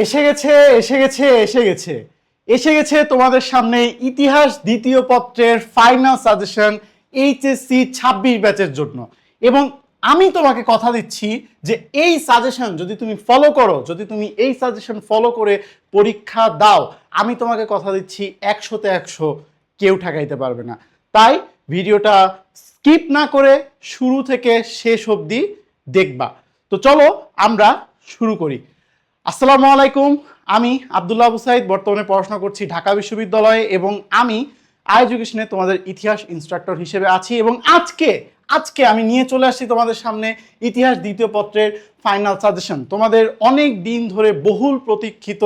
এসে গেছে এসে গেছে এসে গেছে এসে গেছে তোমাদের সামনে ইতিহাস দ্বিতীয় পত্রের ফাইনাল সাজেশন এইচএসসি 26 ব্যাচের জন্য। এবং আমি তোমাকে কথা দিচ্ছি যে এই সাজেশন যদি তুমি ফলো করো, যদি তুমি এই সাজেশন ফলো করে পরীক্ষা দাও, আমি তোমাকে কথা দিচ্ছি 100-তে 100 কেউ ঠেকাইতে পারবে না। তাই ভিডিওটা স্কিপ না করে শুরু থেকে শেষ অবধি দেখবা। তো চলো আমরা শুরু করি। আসসালামু আলাইকুম, আমি আব্দুল্লাহ আবু সাইদ, বর্তমানে পড়াশোনা করছি ঢাকা বিশ্ববিদ্যালয়ে এবং আমি এডুকেশনে তোমাদের ইতিহাস ইনস্ট্রাক্টর হিসেবে আছি। এবং আজকে আমি নিয়ে চলে আসছি তোমাদের সামনে ইতিহাস দ্বিতীয় পত্রের ফাইনাল সাজেশন। তোমাদের অনেক দিন ধরে বহুল প্রতীক্ষিত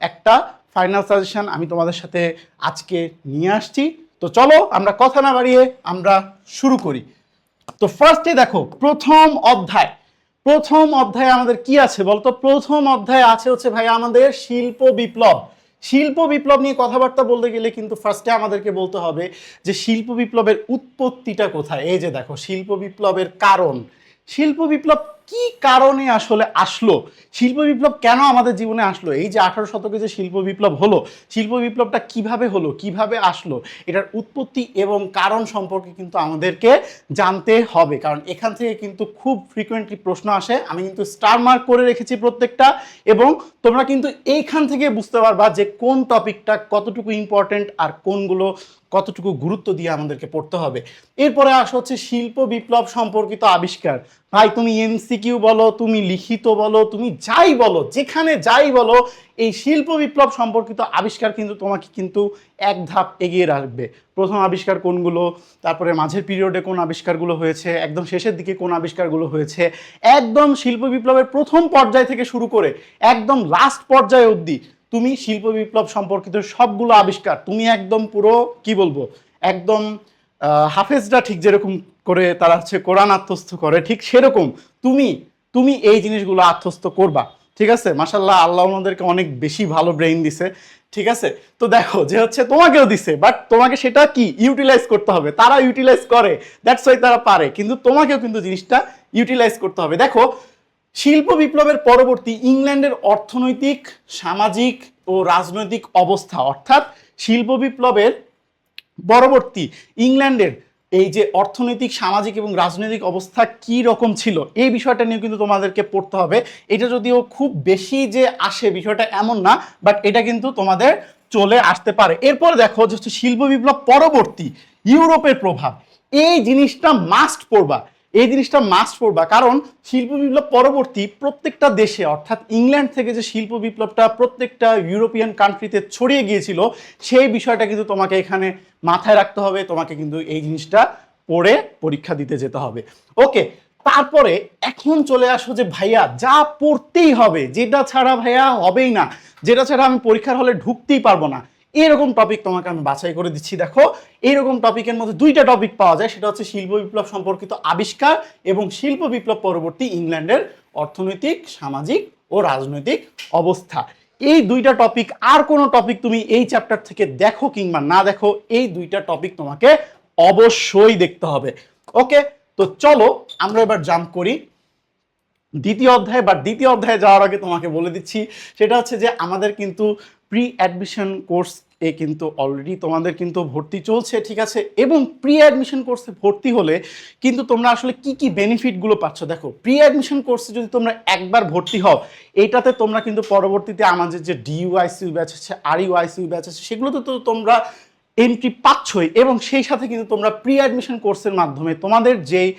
একটা ফাইনাল সাজেশন আমি তোমাদের সাথে আজকে নিয়ে আসছি। তো চলো আমরা কথা না বাড়িয়ে আমরা শুরু করি। তো ফার্স্টে দেখো প্রথম অধ্যায়ে আমাদের কি আছে বলতো? প্রথম অধ্যায়ে আছে হচ্ছে ভাই আমাদের শিল্প বিপ্লব নিয়ে কথাবার্তা বলতে গেলে কিন্তু ফার্স্টে আমাদেরকে বলতে হবে যে শিল্প বিপ্লবের উৎপত্তিটা কোথায়। এই যে দেখো শিল্প বিপ্লবের কারণ, শিল্প বিপ্লব কি কারণে আসলে আসলো, শিল্প বিপ্লব কেন আমাদের জীবনে আসলো, এই যে 18 শতকে যে শিল্প বিপ্লব হলো, শিল্প বিপ্লবটা কিভাবে হলো, কিভাবে আসলো, এটার উৎপত্তি এবং কারণ সম্পর্কে কিন্তু আমাদেরকে জানতে হবে। কারণ এখান থেকে কিন্তু খুব ফ্রিকোয়েন্টলি প্রশ্ন আসে। আমি কিন্তু স্টার মার্ক করে রেখেছি প্রত্যেকটা, এবং তোমরা কিন্তু এইখান থেকে বুঝতে পারবা যে কোন টপিকটা কতটুকু ইম্পর্টেন্ট আর কোনগুলো কতটুকু গুরুত্ব দিয়ে আমাদেরকে পড়তে হবে। এরপরে আসা হচ্ছে শিল্প বিপ্লব সম্পর্কিত আবিষ্কার। ভাই তুমি এমসিকিউ বলো, তুমি লিখিত বলো, তুমি যাই বলো, যেখানে যাই বলো, এই শিল্প বিপ্লব সম্পর্কিত আবিষ্কার কিন্তু তোমাকে কিন্তু এক ধাপ এগিয়ে রাখবে। প্রথম আবিষ্কার কোনগুলো, তারপরে মাঝের পিরিয়ডে কোন আবিষ্কারগুলো হয়েছে, একদম শেষের দিকে কোন আবিষ্কারগুলো হয়েছে, একদম শিল্প বিপ্লবের প্রথম পর্যায় থেকে শুরু করে একদম লাস্ট পর্যায়ে অবধি তুমি শিল্প বিপ্লব সম্পর্কিত সবগুলো আবিষ্কার তুমি একদম পুরো কি বলবো, একদম হাফেজরা ঠিক যেরকম করে তারা হচ্ছে কোরআন আত্মস্থ করে, ঠিক সেরকম তুমি এই জিনিসগুলো আত্মস্থ করবা। ঠিক আছে, মাশাআল্লাহ, আল্লাহ ওনাদেরকে অনেক বেশি ভালো ব্রেইন দিছে। ঠিক আছে, তো দেখো যে হচ্ছে তোমাকেও দিছে, বাট তোমাকে সেটা কি ইউটিলাইজ করতে হবে। তারা ইউটিলাইজ করে, দ্যাটস ওয়াই তারা পারে, কিন্তু তোমাকেও কিন্তু জিনিসটা ইউটিলাইজ করতে হবে। দেখো শিল্প বিপ্লবের পরবর্তী ইংল্যান্ডের অর্থনৈতিক, সামাজিক ও রাজনৈতিক অবস্থা, অর্থাৎ শিল্প বিপ্লবের পরবর্তী ইংল্যান্ডের এই যে অর্থনৈতিক, সামাজিক এবং রাজনৈতিক অবস্থা কি রকম ছিল, এই বিষয়টা নিয়ে কিন্তু তোমাদেরকে পড়তে হবে। এটা যদিও খুব বেশি যে আসে বিষয়টা এমন না, বাট এটা কিন্তু তোমাদের চলে আসতে পারে। এরপরে দেখো যে হচ্ছে শিল্প বিপ্লব পরবর্তী ইউরোপের প্রভাব, এই জিনিসটা মাস্ট পড়বা, কারণ শিল্প বিপ্লব পরবর্তী প্রত্যেকটা দেশে, অর্থাৎ ইংল্যান্ড থেকে যে শিল্প বিপ্লবটা প্রত্যেকটা ইউরোপিয়ান কান্ট্রিতে ছড়িয়ে গিয়েছিল, সেই বিষয়টা কিন্তু তোমাকে এখানে মাথায় রাখতে হবে। তোমাকে কিন্তু এই জিনিসটা পড়ে পরীক্ষা দিতে যেতে হবে। ওকে, তারপরে এখন চলে আসো যে ভাইয়া যা পড়তেই হবে, যেটা ছাড়া ভাইয়া হবেই না, যেটা ছাড়া আমি পরীক্ষার হলে ঢুকতেই পারবো না, এরকম টপিক তোমাকে আমি বাছাই করে দিচ্ছি। দেখো এইরকম টপিকের মধ্যে দুইটা টপিক পাওয়া যায়, সেটা হচ্ছে শিল্প বিপ্লব সম্পর্কিত আবিষ্কার এবং শিল্প বিপ্লব পরবর্তী ইংল্যান্ডের অর্থনৈতিক, সামাজিক ও রাজনৈতিক অবস্থা। এই দুইটা টপিক, আর কোনো টপিক তুমি এই চ্যাপ্টার থেকে দেখো কিংবা না দেখো, এই দুইটা টপিক তোমাকে অবশ্যই দেখতে হবে। ওকে, তো চলো আমরা এবার জাম্প করি দ্বিতীয় অধ্যায়। বা দ্বিতীয় অধ্যায়ে যাওয়ার আগে তোমাকে বলে দিচ্ছি, সেটা হচ্ছে যে আমাদের কিন্তু প্রি অ্যাডমিশন কোর্স এ কিন্তু অলরেডি তোমাদের কিন্তু ভর্তি চলছে। ঠিক আছে, এবং প্রি অ্যাডমিশন কোর্সে ভর্তি হলে কিন্তু তোমরা আসলে কি কি বেনিফিটগুলো পাচ্ছ। দেখো প্রি অ্যাডমিশন কোর্সে যদি তোমরা একবার ভর্তি হও, এইটাতে তোমরা কিন্তু পরবর্তীতে আমাদের যে ডিইউআইসিউ ব্যাচ আছে, আরইউআইসিউ ব্যাচ আছে, সেগুলোতে তো তোমরা এন্ট্রি পাচ্ছই। এবং সেই সাথে কিন্তু তোমরা প্রি অ্যাডমিশন কোর্সের মাধ্যমে তোমাদের যেই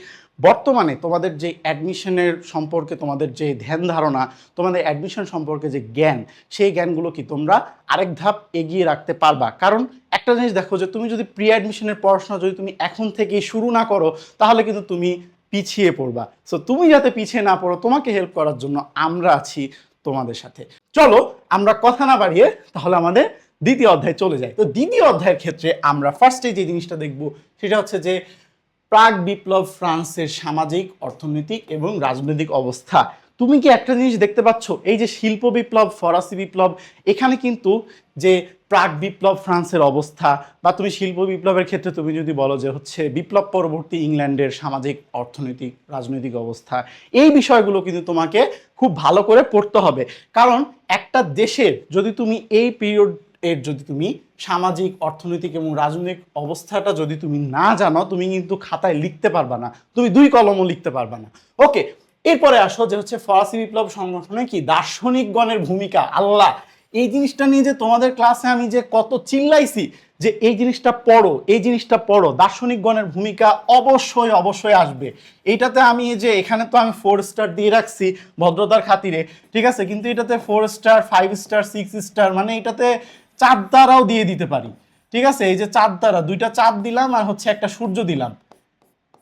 বর্তমানে তোমাদের যে অ্যাডমিশনের সম্পর্কে তোমাদের যে ধ্যান ধারণা, তোমাদের অ্যাডমিশন সম্পর্কে যে জ্ঞান, সেই জ্ঞানগুলো কি তোমরা আরেক ধাপ এগিয়ে রাখতে পারবা। কারণ একটা জিনিস দেখো, যে তুমি যদি প্রি অ্যাডমিশনের পড়াশোনা যদি তুমি এখন থেকেই শুরু না করো, তাহলে কিন্তু তুমি পিছিয়ে পড়বা। সো তুমি যাতে পিছিয়ে না পড়ো, তোমাকে হেল্প করার জন্য আমরা আছি তোমাদের সাথে। চলো আমরা কথা না বাড়িয়ে তাহলে আমাদের দ্বিতীয় অধ্যায়ে চলে যাই। তো দ্বিতীয় অধ্যায়ের ক্ষেত্রে আমরা ফার্স্টে যে জিনিসটা দেখব, সেটা হচ্ছে যে প্রাক বিপ্লব ফ্রান্সের সামাজিক, অর্থনৈতিক এবং রাজনৈতিক অবস্থা। তুমি কি একটা জিনিস দেখতে পাচ্ছ, এই যে শিল্প বিপ্লব, ফরাসি বিপ্লব, এখানে কিন্তু যে প্রাক বিপ্লব ফ্রান্সের অবস্থা, বা তুমি শিল্প বিপ্লবের ক্ষেত্রে তুমি যদি বলো যে হচ্ছে বিপ্লব পরবর্তী ইংল্যান্ডের সামাজিক, অর্থনৈতিক, রাজনৈতিক অবস্থা, এই বিষয়গুলো কিন্তু তোমাকে খুব ভালো করে পড়তে হবে। কারণ একটা দেশের যদি তুমি এই পিরিয়ড এর যদি তুমি সামাজিক, অর্থনৈতিক এবং রাজনৈতিক অবস্থাটা যদি তুমি না জানো, তুমি কিন্তু খাতায় লিখতে পারবা না, তুমি দুই কলমও লিখতে পারবা না। ওকে, এরপরে আসো যে হচ্ছে ফরাসি বিপ্লব সংগঠনে কি দার্শনিকগণের ভূমিকা। আল্লাহ, এই জিনিসটা নিয়ে যে তোমাদের ক্লাসে আমি যে কত চিল্লাইছি যে এই জিনিসটা পড়ো, এই জিনিসটা পড়ো, দার্শনিকগণের ভূমিকা অবশ্যই অবশ্যই আসবে। এইটাতে আমি যে এখানে তো আমি 4 স্টার দিয়ে রাখছি ভদ্রতার খাতিরে, ঠিক আছে, কিন্তু এটাতে 4 স্টার, 5 স্টার, 6 স্টার, মানে এটাতে 4 দ্বারাও দিয়ে দিতে পারি, ঠিক আছে। এই যে 4 দ্বারা, 2টা চাঁদ দিলাম আর হচ্ছে একটা সূর্য দিলাম।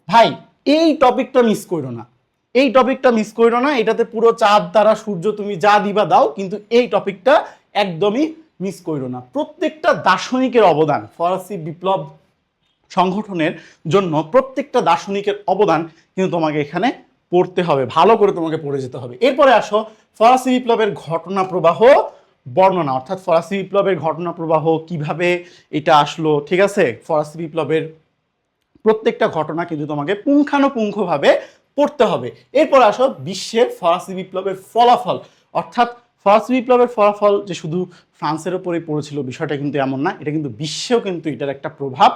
ভাই এই টপিকটা মিস করো না, এই টপিকটা মিস করো না। এটাতে পুরো চাঁদ তারা সূর্য তুমি যা দিবা দাও, কিন্তু এই টপিকটা একদমই মিস করো না। প্রত্যেকটা দার্শনিকের অবদান ফরাসি বিপ্লব সংগঠনের জন্য, প্রত্যেকটা দার্শনিকের অবদান কিন্তু তোমাকে এখানে পড়তে হবে, ভালো করে তোমাকে পড়ে যেতে হবে। এরপরে আসো ফরাসি বিপ্লবের ঘটনা প্রবাহ বর্ণনা, অর্থাৎ ফরাসি বিপ্লবের ঘটনা প্রবাহ কিভাবে এটা আসলো, ঠিক আছে। ফরাসি বিপ্লবের প্রত্যেকটা ঘটনা কিন্তু তোমাকে পুঙ্খানুপুঙ্খভাবে পড়তে হবে। এরপর আসো বিশ্বের ফরাসি বিপ্লবের ফলাফল, অর্থাৎ ফরাসি বিপ্লবের ফলাফল যে শুধু ফ্রান্সের ওপরেই পড়েছিল বিষয়টা কিন্তু এমন না, এটা কিন্তু বিশ্বেও কিন্তু এটার একটা প্রভাব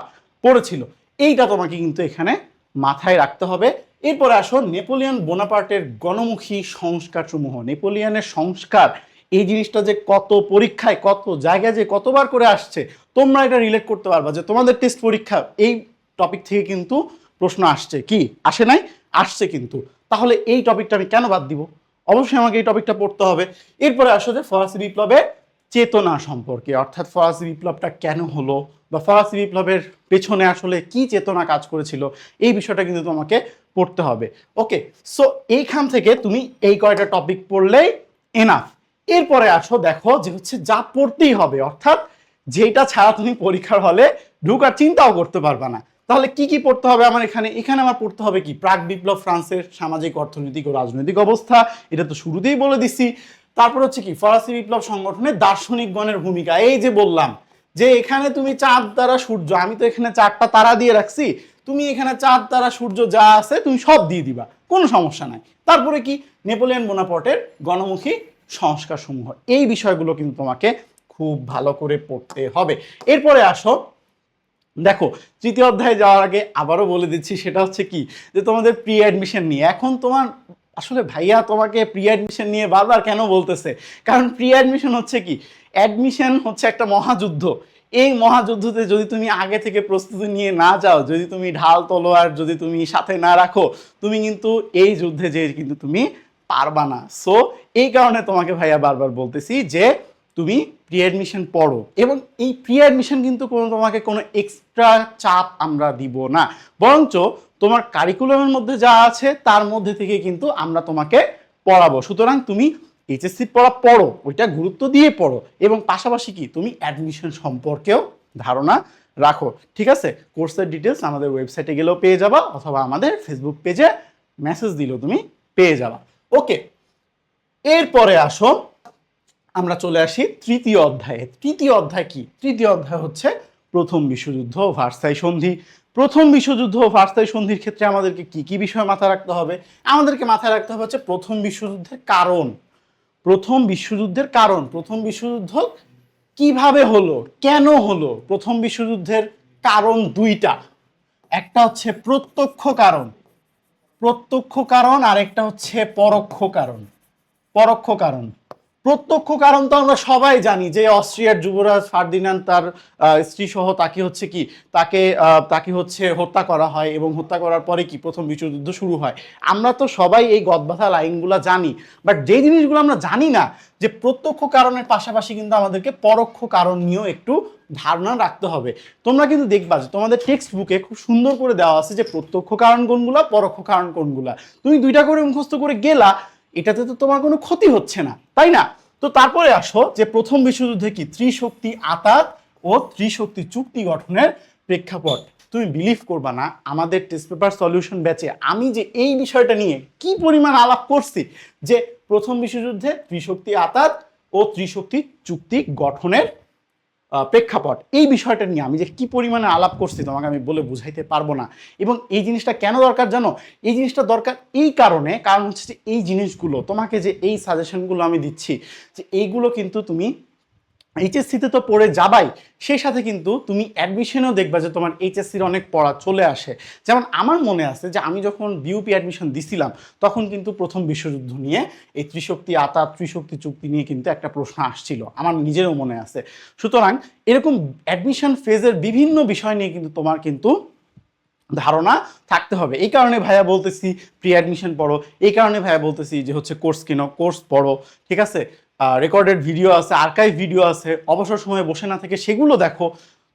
পড়েছিল। এইটা তোমাকে কিন্তু এখানে মাথায় রাখতে হবে। এরপরে আসো নেপোলিয়ন বোনাপার্টের গণমুখী সংস্কারসমূহ। নেপোলিয়নের সংস্কার, এই জিনিসটা যে কত পরীক্ষায়, কত জায়গায় যে কতবার করে আসছে, তোমরা এটা রিলেট করতে পারবা যে তোমাদের টেস্ট পরীক্ষা এই টপিক থেকে কিন্তু প্রশ্ন আসছে, কি আসে নাই, আসছে কিন্তু। তাহলে এই টপিকটা আমি কেন বাদ দিব? অবশ্যই আমাকে এই টপিকটা পড়তে হবে। এরপরে আসো যে ফরাসি বিপ্লবের চেতনা সম্পর্কে, অর্থাৎ ফরাসি বিপ্লবটা কেন হলো বা ফরাসি বিপ্লবের পেছনে আসলে কি চেতনা কাজ করেছিল, এই বিষয়টা কিন্তু তোমাকে পড়তে হবে। ওকে, সো এইখান থেকে তুমি এই কয়টা টপিক পড়লেই এনাফ। এরপরে আসো দেখো যে হচ্ছে যা পড়তেই হবে, অর্থাৎ যেটা ছাড়া তুমি পরীক্ষার হলে ঢুকার চিন্তাও করতে পারবা না। তাহলে কি কি পড়তে হবে আমার এখানে? এখানে আমার পড়তে হবে কি, প্রাক বিপ্লব ফ্রান্সের সামাজিক, অর্থনৈতিক ও রাজনৈতিক অবস্থা, এটা তো শুরুতেই বলে দিছি। তারপর হচ্ছে কি ফরাসি বিপ্লব সংগঠনে দার্শনিকগণের ভূমিকা। এই যে বললাম যে এখানে তুমি চাঁদ তারা সূর্য, আমি তো এখানে 4টা তারা দিয়ে রাখছি, তুমি এখানে চাঁদ তারা সূর্য যা আছে তুমি সব দিয়ে দিবা, কোনো সমস্যা নাই। তারপরে কি নেপোলিয়ন বোনাপার্টের গণমুখী সংস্কার সমূহ, এই বিষয়গুলো কিন্তু তোমাকে খুব ভালো করে পড়তে হবে। এরপরে আসো দেখো, তৃতীয় অধ্যায়ে যাওয়ার আগে আবারও বলে দিচ্ছি, সেটা হচ্ছে কি যে তোমাদের প্রি অ্যাডমিশন নিয়ে। এখন তোমার আসলে ভাইয়া তোমাকে প্রি অ্যাডমিশন নিয়ে বারবার কেন বলতেছে, কারণ প্রি অ্যাডমিশন হচ্ছে কি, অ্যাডমিশন হচ্ছে একটা মহাযুদ্ধ। এই মহাযুদ্ধতে যদি তুমি আগে থেকে প্রস্তুতি নিয়ে না যাও, যদি তুমি ঢাল তলোয়ার যদি তুমি সাথে না রাখো, তুমি কিন্তু এই যুদ্ধে যে কিন্তু তুমি পারবা না। সো এই কারণে তোমাকে ভাইয়া বারবার বলতেছি যে তুমি প্রি অ্যাডমিশন পড়ো, এবং এই প্রি অ্যাডমিশন কিন্তু তোমাকে কোনো এক্সট্রা চাপ আমরা দিব না, বরঞ্চ তোমার কারিকুলামের মধ্যে যা আছে তার মধ্যে থেকে কিন্তু আমরা তোমাকে পড়াবো। সুতরাং তুমি এইচএসসি পড়া পড়ো, ওইটা গুরুত্ব দিয়ে পড়ো, এবং পাশাপাশি কি তুমি অ্যাডমিশন সম্পর্কেও ধারণা রাখো, ঠিক আছে। কোর্সের ডিটেলস আমাদের ওয়েবসাইটে গেলেও পেয়ে যাবা, অথবা আমাদের ফেসবুক পেজে মেসেজ দিলেও তুমি পেয়ে যাবা। ওকে, এরপরে আসো আমরা চলে আসি তৃতীয় অধ্যায়ে। তৃতীয় অধ্যায় কি? তৃতীয় অধ্যায় হচ্ছে প্রথম বিশ্বযুদ্ধ ও ভার্সাই সন্ধি। প্রথম বিশ্বযুদ্ধ ও ভার্সাই সন্ধির ক্ষেত্রে আমাদেরকে কি কি বিষয় মাথায় রাখতে হবে? আমাদেরকে মাথায় রাখতে হবে হচ্ছে প্রথম বিশ্বযুদ্ধের কারণ, প্রথম বিশ্বযুদ্ধের কারণ, প্রথম বিশ্বযুদ্ধ কিভাবে হলো, কেন হলো। প্রথম বিশ্বযুদ্ধের কারণ দুইটা, একটা হচ্ছে প্রত্যক্ষ কারণ, প্রত্যক্ষ কারণ, আর একটা হচ্ছে পরোক্ষ কারণ। পরোক্ষ কারণ, প্রত্যক্ষ কারণ তো আমরা সবাই জানি যে অস্ট্রিয়ার যুবরাজ ফার্দিনান্দ তার স্ত্রী সহ তাকে হচ্ছে কি, তাকে হচ্ছে হত্যা করা হয়, এবং হত্যা করার পরে কি প্রথম বিশ্বযুদ্ধ শুরু হয়। আমরা তো সবাই এই গদবাঁধা লাইনগুলো জানি, বাট যে জিনিসগুলো আমরা জানি না যে প্রত্যক্ষ কারণের পাশাপাশি কিন্তু আমাদেরকে পরোক্ষ কারণ নিয়েও একটু ধারণা রাখতে হবে। তোমরা কিন্তু দেখবা যে তোমাদের টেক্সট বুকে খুব সুন্দর করে দেওয়া আছে যে প্রত্যক্ষ কারণ কোনগুলা, পরোক্ষ কারণ কোনগুলা। তুমি দুইটা করে মুখস্থ করে গেলা, এটাতে তো তোমার কোনো ক্ষতি হচ্ছে না, তাই না? তো তারপরে আসো যে প্রথম বিশ্বযুদ্ধে কি ত্রিশক্তি আতাত ও ত্রিশক্তি চুক্তি গঠনের প্রেক্ষাপট। তুমি বিলিভ করবা না, আমাদের টেস্ট পেপার সলিউশন ব্যাচে আমি যে এই বিষয়টা নিয়ে কি পরিমাণ আলাপ করছি, যে প্রথম বিশ্বযুদ্ধে ত্রিশক্তি আতাত ও ত্রিশক্তি চুক্তি গঠনের প্রেক্ষাপট, এই বিষয়টা নিয়ে আমি যে কি পরিমাণে আলাপ করছি তোমাকে আমি বলে বুঝাইতে পারবো না। এবং এই জিনিসটা কেন দরকার জানো? এই জিনিসটা দরকার এই কারণ হচ্ছে যে এই জিনিসগুলো তোমাকে যে এই সাজেশনগুলো আমি দিচ্ছি, যে এইগুলো কিন্তু তুমি এইচএসসিতে তো পড়ে যাবাই, সেই সাথে কিন্তু তুমি অ্যাডমিশনেও দেখবা যে তোমার এইচএসসির অনেক পড়া চলে আসে। যেমন আমার মনে আছে যে আমি যখন বিউপি অ্যাডমিশন দিছিলাম তখন কিন্তু প্রথম বিশ্বযুদ্ধ নিয়ে এই ত্রিশক্তি আতাত ত্রিশক্তি চুক্তি নিয়ে কিন্তু একটা প্রশ্ন আসছিল, আমার নিজেরও মনে আছে। সুতরাং এরকম অ্যাডমিশন ফেজের বিভিন্ন বিষয় নিয়ে কিন্তু তোমার কিন্তু ধারণা থাকতে হবে। এই কারণে ভাইয়া বলতেছি প্রি অ্যাডমিশন পড়ো, এই কারণে ভাইয়া বলতেছি যে হচ্ছে কোর্স কিনো, কোর্স পড়ো, ঠিক আছে? রেকর্ডেড ভিডিও আছে, আর্কাইভ ভিডিও আছে, অবসর সময়ে বসে না থেকে সেগুলো দেখো।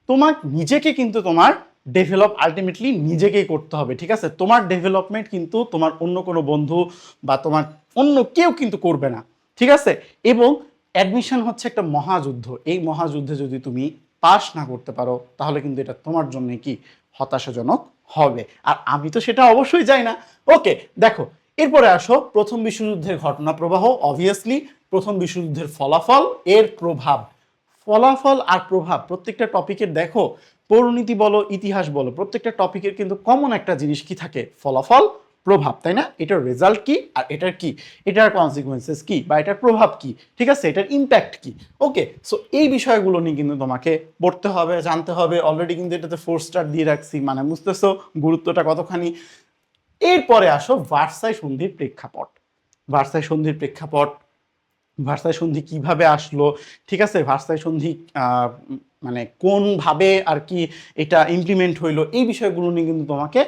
তোমার নিজেকে কিন্তু তোমার ডেভেলপ আলটিমেটলি নিজেকেই করতে হবে, ঠিক আছে? তোমার ডেভেলপমেন্ট কিন্তু তোমার অন্য কোনো বন্ধু বা তোমার অন্য কেউ কিন্তু করবে না, ঠিক আছে? এবং অ্যাডমিশন হচ্ছে একটা মহাযুদ্ধ, এই মহাযুদ্ধে যদি তুমি পাস না করতে পারো তাহলে কিন্তু এটা তোমার জন্য কি হতাশাজনক হবে, আর আমি তো সেটা অবশ্যই চাই না। ওকে, দেখো এরপরে আসো প্রথম বিশ্বযুদ্ধের ঘটনা প্রবাহ। অবভিয়াসলি প্রথম বিশ্বযুদ্ধের ফলাফল, এর প্রভাব, ফলাফল আর প্রভাব প্রত্যেকটা টপিকের দেখো, পরিণতি বলো ইতিহাস বলো, প্রত্যেকটা টপিকের কিন্তু কমন একটা জিনিস কি থাকে? ফলাফল, প্রভাব, তাই না? এটার রেজাল্ট কি আর এটার কি, এটার কনসিকুয়েন্সেস কি বা এটার প্রভাব কি, ঠিক আছে, এটার ইম্প্যাক্ট কি। ওকে, সো এই বিষয়গুলো নিয়ে কিন্তু তোমাকে পড়তে হবে, জানতে হবে। অলরেডি কিন্তু এটাতে 4 স্টার দিয়ে রাখছি, মানে বুঝতেছো গুরুত্বটা কতখানি। এরপরে আসো ভার্সাই সন্ধির প্রেক্ষাপট। ভার্সাই সন্ধির প্রেক্ষাপট, ভার্সাই সন্ধি কিভাবে আসলো, ঠিক আছে? ভার্সাই সন্ধি মানে কোনভাবে আর কি এটা ইমপ্লিমেন্ট হইলো, এই বিষয়গুলো নিয়ে কিন্তু তোমাকে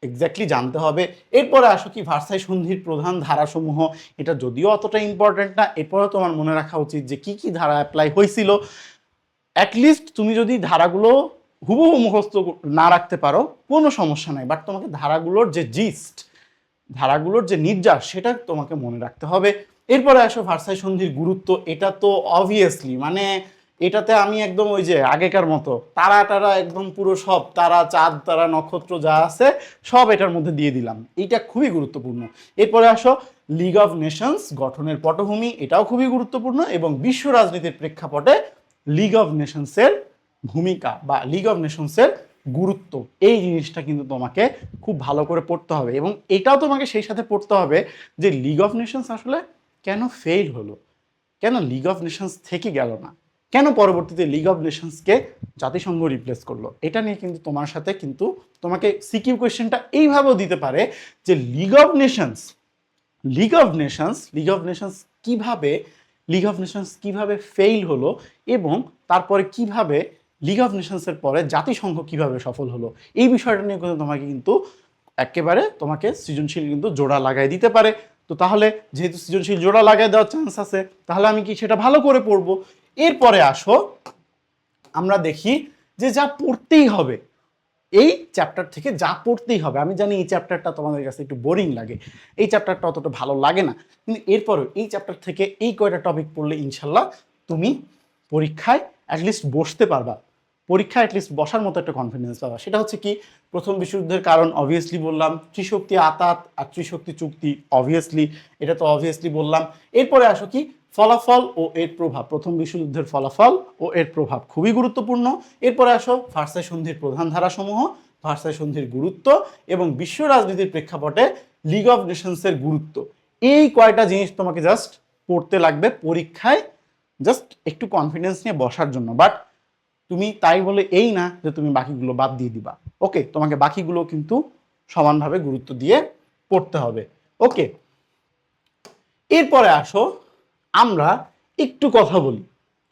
এক্স্যাক্টলি জানতে হবে। এরপরে আসো কি ভার্সাই সন্ধির প্রধান ধারাসমূহ, এটা যদিও অতটা ইম্পর্টেন্ট না, এরপরেও তোমার মনে রাখা উচিত যে কি কি ধারা অ্যাপ্লাই হয়েছিল। অ্যাটলিস্ট তুমি যদি ধারাগুলো হুবহু মুখস্থ না রাখতে পারো কোনো সমস্যা নাই, বাট তোমাকে ধারাগুলোর যে জিস্ট, ধারাগুলোর যে নির্যাস, সেটা তোমাকে মনে রাখতে হবে। এরপরে আসো ভার্সাই সন্ধির গুরুত্ব। এটা তো অবভিয়াসলি মানে এটাতে আমি একদম ওই যে আগেকার মতো তারা টারা একদম পুরো সব তারা চাঁদ তারা নক্ষত্র যা আছে সব এটার মধ্যে দিয়ে দিলাম, এইটা খুবই গুরুত্বপূর্ণ। এরপরে আসো লিগ অফ নেশনস গঠনের পটভূমি, এটাও খুবই গুরুত্বপূর্ণ। এবং বিশ্ব রাজনীতির প্রেক্ষাপটে লিগ অফ নেশনসের ভূমিকা বা লিগ অফ নেশনসের গুরুত্ব, এই জিনিসটা কিন্তু তোমাকে খুব ভালো করে পড়তে হবে। এবং এটাও তোমাকে সেই সাথে পড়তে হবে যে লিগ অফ নেশনস আসলে কেন ফেল হলো, কেন লিগ অফ নেশনস থেকে গেল না, কেন পরবর্তীতে লিগ অফ নেশনসকে জাতিসংঘ রিপ্লেস করলো। এটা নিয়ে কিন্তু তোমার সাথে কিন্তু তোমাকে সিকিউ কোয়েশ্চেনটা এইভাবেও দিতে পারে যে league of Nations, league of Nations, league of Nations কিভাবে, লিগ অফ নেশনস কিভাবে ফেইল হলো এবং তারপরে কিভাবে লিগ অফ নেশনসের পরে জাতিসংঘ কিভাবে সফল হলো, এই বিষয়টা নিয়ে কিন্তু তোমাকে কিন্তু একেবারে তোমাকে সৃজনশীল কিন্তু জোড়া লাগাই দিতে পারে। তো তাহলে যেহেতু সৃজনশীল জোড়া লাগাই দেওয়ার চান্স আছে, তাহলে আমি কি সেটা ভালো করে পড়বো। এরপরে আসো আমরা দেখি যে যা পড়তেই হবে, এই চ্যাপ্টার থেকে যা পড়তেই হবে। আমি জানি এই চ্যাপ্টারটা তোমাদের কাছে একটু বোরিং লাগে, এই চ্যাপ্টারটা অতটা ভালো লাগে না, কিন্তু এরপরেও এই চ্যাপ্টার থেকে এই কয়টা টপিক পড়লে ইনশাল্লাহ তুমি পরীক্ষায় অ্যাটলিস্ট বসতে পারবা, পরীক্ষায় অ্যাটলিস্ট বসার মতো একটা কনফিডেন্স পাবা। সেটা হচ্ছে কি, প্রথম বিশ্বযুদ্ধের কারণ অবভিয়াসলি বললাম, ত্রিশক্তি আতাত আর ত্রিশক্তি চুক্তি অবভিয়াসলি, এটা তো অবভিয়াসলি বললাম। এরপরে আসো কি ফলাফল ও এর প্রভাব, প্রথম বিশ্বযুদ্ধের ফলাফল ও এর প্রভাব খুবই গুরুত্বপূর্ণ। এরপরে আসো ভার্সাই সন্ধির প্রধান ধারাসমূহ, ভার্সাই সন্ধির গুরুত্ব এবং বিশ্ব রাজনীতির প্রেক্ষাপটে লিগ অফ নেশনসের গুরুত্ব। এই কয়টা জিনিস তোমাকে জাস্ট পড়তে লাগবে পরীক্ষায়, জাস্ট একটু কনফিডেন্স নিয়ে বসার জন্য। বাট তুমি তাই বলে এই না যে তুমি বাকিগুলো বাদ দিয়ে দিবা। ওকে, তোমাকে বাকিগুলো কিন্তু সমানভাবে গুরুত্ব দিয়ে পড়তে হবে। ওকে, এরপরে আসো আমরা একটু কথা বলি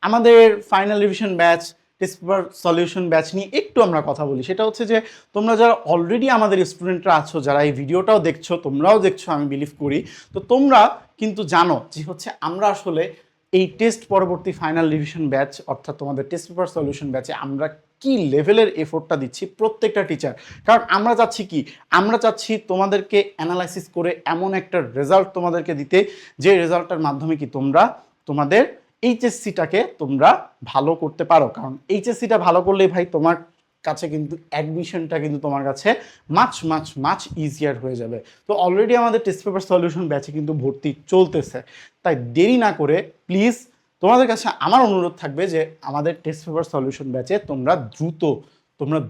আমাদের final revision batch, test paper solution batch নিয়ে একটু আমরা কথা বলি। সেটা হচ্ছে যে তোমরা যারা অলরেডি আমাদের স্টুডেন্টরা আছো, যারা এই ভিডিওটাও দেখছো, তোমরাও দেখছো আমি বিলিভ করি, তো তোমরা কিন্তু জানো যে হচ্ছে আমরা আসলে এই টেস্ট পরবর্তী ফাইনাল রিভিশন ব্যাচ অর্থাৎ তোমাদের টেস্ট পেপার সলিউশন ব্যাচে আমরা কি লেভেলের এফোর্টটা দিচ্ছি প্রত্যেকটা টিচার। কারণ আমরা চাচ্ছি কি, আমরা চাচ্ছি তোমাদেরকে অ্যানালাইসিস করে এমন একটা রেজাল্ট তোমাদেরকে দিতে, যে রেজাল্টটার মাধ্যমে কি তোমরা তোমাদের এইচএসসিটাকে তোমরা ভালো করতে পারো। কারণ এইচএসসিটা ভালো করলেই ভাই তোমার কাছে কিন্তু অ্যাডমিশনটা কিন্তু তোমার কাছে মাচ মাচ মাচ ইজিয়ার হয়ে যাবে। তো অলরেডি আমাদের টেস্ট পেপার সলিউশন ব্যাচে কিন্তু ভর্তি চলতেছে, তাই দেরি না করে প্লিজ তোমাদের কাছে আমার অনুরোধ থাকবে যে আমাদের টেস্ট পেপার সলিউশন ব্যাচে তোমরা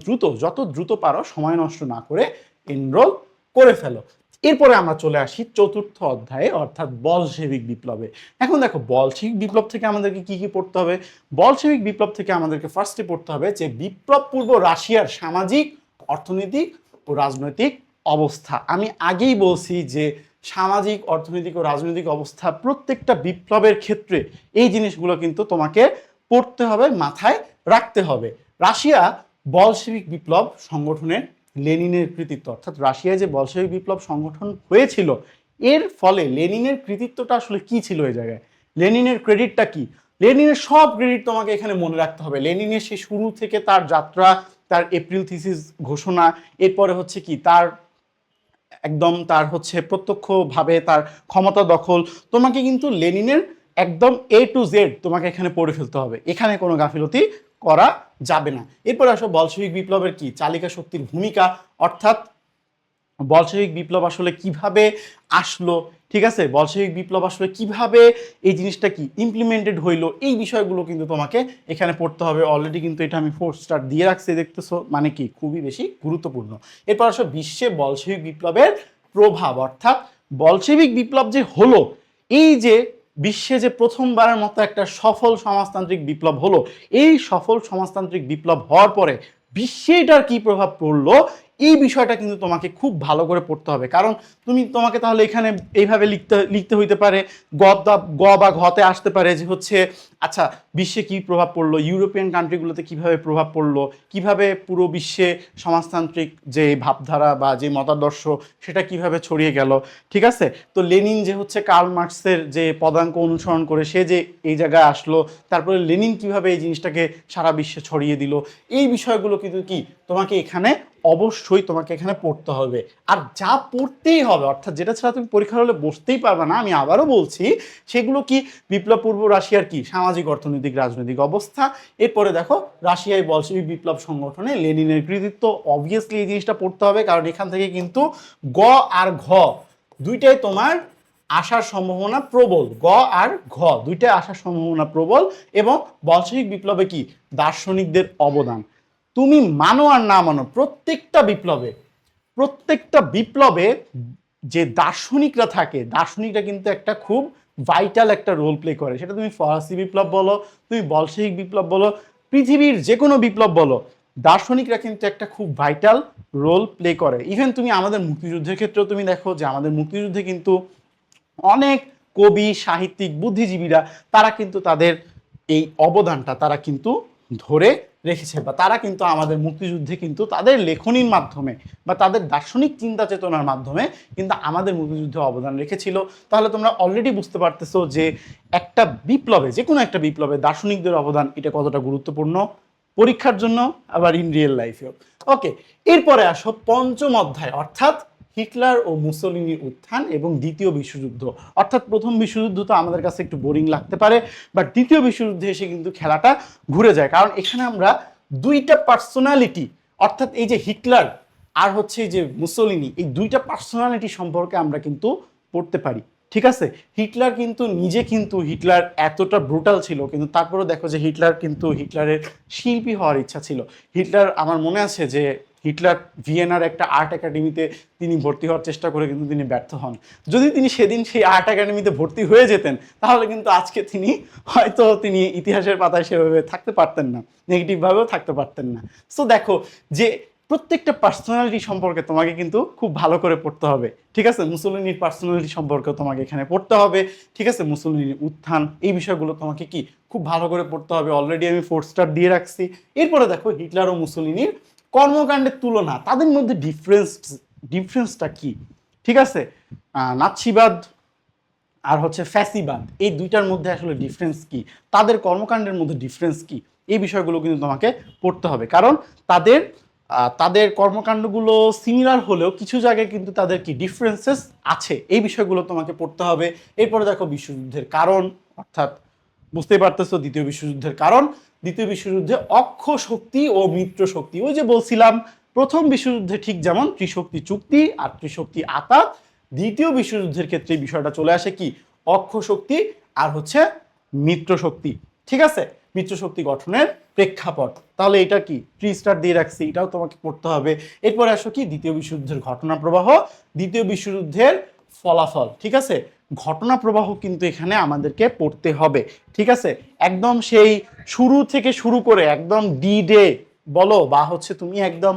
দ্রুত যত দ্রুত পারো সময় নষ্ট না করে এনরোল করে ফেলো। এরপরে আমরা চলে আসি চতুর্থ অধ্যায়ে, অর্থাৎ বলশেভিক বিপ্লবে। এখন দেখো, বলশেভিক বিপ্লব থেকে আমাদেরকে কি কি পড়তে হবে? বলশেভিক বিপ্লব থেকে আমাদেরকে ফার্স্টে পড়তে হবে যে বিপ্লব পূর্ব রাশিয়ার সামাজিক, অর্থনৈতিক ও রাজনৈতিক অবস্থা। আমি আগেই বলছি যে সামাজিক, অর্থনৈতিক ও রাজনৈতিক অবস্থা প্রত্যেকটা বিপ্লবের ক্ষেত্রে এই জিনিসগুলো কিন্তু তোমাকে পড়তে হবে, মাথায় রাখতে হবে। রাশিয়া বলশেভিক বিপ্লব সংগঠনের লেনিনের কৃতিত্ব, অর্থাৎ রাশিয়ায় যে বলশেভিক বিপ্লব সংগঠন হয়েছিল এর ফলে লেনিনের কৃতিত্বটা আসলে কি ছিল এই জায়গায়, লেনিনের ক্রেডিটটা কি? লেনিনের সব ক্রেডিট তোমাকে এখানে মনে রাখতে হবে। লেনিনের সেই শুরু থেকে তার যাত্রা, তার এপ্রিল থিসিস ঘোষণা, এরপরে হচ্ছে কি তার হচ্ছে প্রত্যক্ষভাবে তার ক্ষমতা দখল, তোমাকে কিন্তু লেনিনের একদম A to Z তোমাকে এখানে পড়ে ফেলতে হবে, এখানে কোনো গাফিলতি করা যাবে না। এরপর আসো বলশেভিক বিপ্লবের কি চালিকা শক্তির ভূমিকা, অর্থাৎ বলশেভিক বিপ্লব আসলে কিভাবে আসলো, ঠিক আছে, বলশেভিক বিপ্লব আসলে কিভাবে এই জিনিসটা কি ইমপ্লিমেন্টেড হইলো, এই বিষয়গুলো কিন্তু তোমাকে এখানে পড়তে হবে। অলরেডি কিন্তু এটা আমি 4 স্টার দিয়ে রাখছি, দেখতেছো, মানে কি খুবই বেশি গুরুত্বপূর্ণ। এরপর আসো বিশ্বে বলশেভিক বিপ্লবের প্রভাব, অর্থাৎ বলশেভিক বিপ্লব যে হলো, এই যে বিশ্বে যে প্রথমবারের মতো একটা সফল সমাজতান্ত্রিক বিপ্লব হলো, এই সফল সমাজতান্ত্রিক বিপ্লব হওয়ার পরে বিশ্বে এটার কি প্রভাব পড়লো, এই বিষয়টা কিন্তু তোমাকে খুব ভালো করে পড়তে হবে। কারণ তোমাকে তাহলে এখানে এইভাবে লিখতে হইতে পারে, গ বা ঘতে আসতে পারে যে হচ্ছে আচ্ছা বিশ্বে কি প্রভাব পড়লো, ইউরোপিয়ান কান্ট্রিগুলোতে কিভাবে প্রভাব পড়লো, কিভাবে পুরো বিশ্বে সমাজতান্ত্রিক যে ভাবধারা বা যে মতাদর্শ সেটা কিভাবে ছড়িয়ে গেল, ঠিক আছে। তো লেনিন যে হচ্ছে কার্ল মার্কসের যে পদাঙ্ক অনুসরণ করে সে যে এই জায়গায় আসলো, তারপরে লেনিন কিভাবে এই জিনিসটাকে সারা বিশ্বে ছড়িয়ে দিল, এই বিষয়গুলো কিন্তু কি তোমাকে এখানে অবশ্যই তোমাকে এখানে পড়তে হবে। আর যা পড়তেই হবে, অর্থাৎ যেটা ছাড়া তুমি পরীক্ষার হলে বসতেই পারবে না, আমি আবারও বলছি, সেগুলো কি বিপ্লব পূর্ব রাশিয়ার কি সামাজিক, অর্থনৈতিক, রাজনৈতিক অবস্থা। এরপরে দেখো রাশিয়ায় বলশেভিক বিপ্লব সংগঠনে লেনিনের কৃতিত্ব, অবভিয়াসলি এই জিনিসটা পড়তে হবে, কারণ এখান থেকে কিন্তু গ আর ঘ দুইটাই তোমার আসার সম্ভাবনা প্রবল, গ আর ঘ দুইটাই আসার সম্ভাবনা প্রবল। এবং বলশেভিক বিপ্লবে কি দার্শনিকদের অবদান, তুমি মানো আর না মানো, প্রত্যেকটা বিপ্লবে যে দার্শনিকরা থাকে, দার্শনিকরা কিন্তু একটা খুব ভাইটাল একটা রোল প্লে করে। সেটা তুমি ফরাসি বিপ্লব বলো, তুমি বলশেভিক বিপ্লব বলো, পৃথিবীর যে কোনো বিপ্লব বলো, দার্শনিকরা কিন্তু একটা খুব ভাইটাল রোল প্লে করে। ইভেন তুমি আমাদের মুক্তিযুদ্ধের ক্ষেত্রেও তুমি দেখো যে আমাদের মুক্তিযুদ্ধে কিন্তু অনেক কবি, সাহিত্যিক, বুদ্ধিজীবীরা তারা কিন্তু তাদের এই অবদানটা তারা কিন্তু ধরে রেখেছে, বা তারা কিন্তু আমাদের মুক্তিযুদ্ধে কিন্তু তাদের লেখনীর মাধ্যমে বা তাদের দার্শনিক চিন্তা চেতনার মাধ্যমে কিন্তু আমাদের মুক্তিযুদ্ধে অবদান রেখেছিল। তাহলে তোমরা অলরেডি বুঝতে পারতেছো যে একটা বিপ্লবে, যে কোনো একটা বিপ্লবে দার্শনিকদের অবদান এটা কতটা গুরুত্বপূর্ণ পরীক্ষার জন্য, আবার ইন রিয়েল লাইফেও। ওকে, এরপরে আসো পঞ্চম অধ্যায়, অর্থাৎ হিটলার ও মুসোলিনির উত্থান এবং দ্বিতীয় বিশ্বযুদ্ধ। অর্থাৎ প্রথম বিশ্বযুদ্ধ তো আমাদের কাছে একটু বোরিং লাগতে পারে, বাট দ্বিতীয় বিশ্বযুদ্ধে এসে কিন্তু খেলাটা ঘুরে যায়, কারণ এখানে আমরা দুইটা পার্সোনালিটি, অর্থাৎ এই যে হিটলার আর হচ্ছে এই যে মুসোলিনি, এই দুইটা পার্সোনালিটি সম্পর্কে আমরা কিন্তু পড়তে পারি, ঠিক আছে। হিটলার হিটলার এতটা ব্রুটাল ছিল, কিন্তু তারপরেও দেখো যে হিটলারের শিল্পী হওয়ার ইচ্ছা ছিল। হিটলার, আমার মনে আছে যে হিটলার ভিয়েনার একটা আর্ট একাডেমিতে তিনি ভর্তি হওয়ার চেষ্টা করে কিন্তু তিনি ব্যর্থ হন। যদি তিনি সেদিন সেই আর্ট একাডেমিতে ভর্তি হয়ে যেতেন তাহলে কিন্তু আজকে তিনি ইতিহাসের পাতায় সেভাবে থাকতে পারতেন না, নেগেটিভভাবেও থাকতে পারতেন না। সো দেখো যে প্রত্যেকটা পার্সোনালিটি সম্পর্কে তোমাকে কিন্তু খুব ভালো করে পড়তে হবে, ঠিক আছে। মুসোলিনির পার্সোনালিটি সম্পর্কে তোমাকে এখানে পড়তে হবে, ঠিক আছে। মুসোলিনির উত্থান, এই বিষয়গুলো তোমাকে কি খুব ভালো করে পড়তে হবে। অলরেডি আমি 4 স্টার দিয়ে রাখছি। এরপরে দেখো হিটলার ও মুসোলিনির কর্মকাণ্ডের তুলনা, তাদের মধ্যে ডিফারেন্সটা কি, ঠিক আছে। নাৎসিবাদ আর হচ্ছে ফ্যাসিবাদ, এই দুইটার মধ্যে আসলে ডিফারেন্স কি, তাদের কর্মকাণ্ডের মধ্যে ডিফারেন্স কি, এই বিষয়গুলো কিন্তু তোমাকে পড়তে হবে। কারণ তাদের কর্মকাণ্ডগুলো সিমিলার হলেও কিছু জায়গায় কিন্তু তাদের কি ডিফারেন্সেস আছে, এই বিষয়গুলো তোমাকে পড়তে হবে। এরপরে দেখো বিশ্বযুদ্ধের কারণ, অর্থাৎ বুঝতেই পারতেছো দ্বিতীয় বিশ্বযুদ্ধের কারণ, দ্বিতীয় বিশ্বযুদ্ধে অক্ষ শক্তি ও মিত্র শক্তি। ওই যে বলছিলাম প্রথম বিশ্বযুদ্ধে ঠিক যেমন ত্রিশক্তি চুক্তি আর ত্রিশক্তি আতাত, দ্বিতীয় বিশ্বযুদ্ধের ক্ষেত্রে বিষয়টা চলে আসে কি অক্ষ শক্তি আর হচ্ছে মিত্রশক্তি। ঠিক আছে, মিত্রশক্তি গঠনের প্রেক্ষাপট। তাহলে এটা কি 3 স্টার দিয়ে রাখছি, এটাও তোমাকে পড়তে হবে। এরপরে আসো কি দ্বিতীয় বিশ্বযুদ্ধের ঘটনা প্রবাহ, দ্বিতীয় বিশ্বযুদ্ধের ফলাফল। ঠিক আছে, ঘটনা প্রবাহ কিন্তু এখানে আমাদেরকে পড়তে হবে। ঠিক আছে, একদম সেই শুরু থেকে শুরু করে একদম ডি ডে বলো, বা হচ্ছে তুমি একদম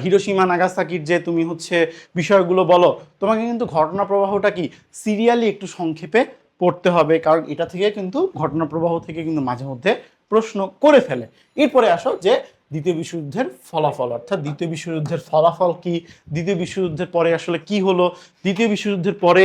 হিরোশিমা নাগাসাকির যে তুমি হচ্ছে বিষয়গুলো বলো, তোমাকে কিন্তু ঘটনা প্রবাহটা কি সিরিয়ালি একটু সংক্ষেপে পড়তে হবে, কারণ এটা থেকে কিন্তু ঘটনা প্রবাহ থেকে কিন্তু মাঝে মধ্যে প্রশ্ন করে ফেলে। এরপরে আসো যে দ্বিতীয় বিশ্বযুদ্ধের ফলাফল, অর্থাৎ দ্বিতীয় বিশ্বযুদ্ধের ফলাফল কি, দ্বিতীয় বিশ্বযুদ্ধের পরে আসলে কি হলো, দ্বিতীয় বিশ্বযুদ্ধের পরে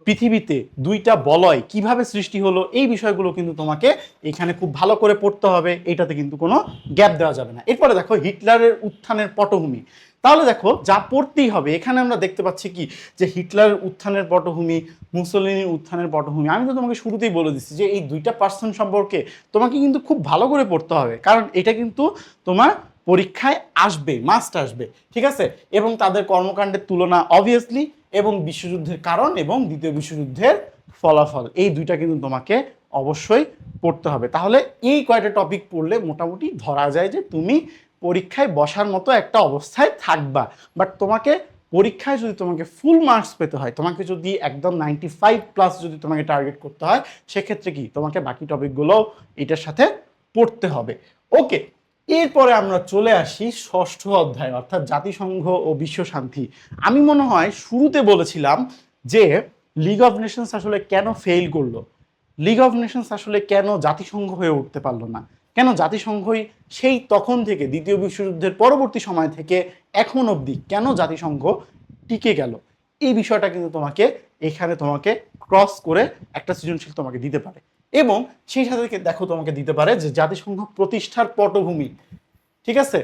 পৃথিবীতে দুইটা বলয় কিভাবে সৃষ্টি হলো, এই বিষয়গুলো কিন্তু তোমাকে এখানে খুব ভালো করে পড়তে হবে, এটাতে কিন্তু কোনো গ্যাপ দেওয়া যাবে না। এরপরে দেখো হিটলারের উত্থানের পটভূমি। তাহলে দেখো যা পড়তেই হবে, এখানে আমরা দেখতে পাচ্ছি কি যে হিটলারের উত্থানের পটভূমি, মুসোলিনির উত্থানের পটভূমি। আমি তো তোমাকে শুরুতেই বলে দিচ্ছি যে এই দুইটা পার্সন সম্পর্কে তোমাকে কিন্তু খুব ভালো করে পড়তে হবে, কারণ এটা কিন্তু তোমার পরীক্ষায় আসবে, মাস্ট আসবে। ঠিক আছে, এবং তাদের কর্মকাণ্ডের তুলনা অবভিয়াসলি, এবং বিশ্বযুদ্ধের কারণ এবং দ্বিতীয় বিশ্বযুদ্ধের ফলাফল, এই দুইটা কিন্তু তোমাকে অবশ্যই পড়তে হবে। তাহলে এই কয়টা টপিক পড়লে মোটামুটি ধরা যায় যে তুমি পরীক্ষায় বসার মতো একটা অবস্থায় থাকবা। বাট তোমাকে পরীক্ষায় যদি তোমাকে ফুল মার্কস পেতে হয়, তোমাকে যদি একদম 95+ যদি তোমাকে টার্গেট করতে হয়, সেক্ষেত্রে কি তোমাকে বাকি টপিকগুলো এটার সাথে পড়তে হবে। ওকে, এরপরে আমরা চলে আসি ষষ্ঠ অধ্যায়, অর্থাৎ জাতিসংঘ ও বিশ্ব শান্তি। আমি মনে হয় শুরুতে বলেছিলাম যে লিগ অফ নেশনস আসলে কেন ফেল করলো, লিগ অফ নেশনস আসলে কেন জাতিসংঘ হয়ে উঠতে পারলো না, কেন জাতিসংঘই সেই তখন থেকে দ্বিতীয় বিশ্বযুদ্ধের পরবর্তী সময় থেকে এখন অবধি কেন জাতিসংঘ টিকে গেল, এই বিষয়টা কিন্তু তোমাকে এখানে তোমাকে ক্রস করে একটা সৃজনশীল তোমাকে দিতে পারে। এবং সেই সাথে দেখো তোমাকে দিতে পারে যে জাতিসংঘ প্রতিষ্ঠার পটভূমি। ঠিক আছে,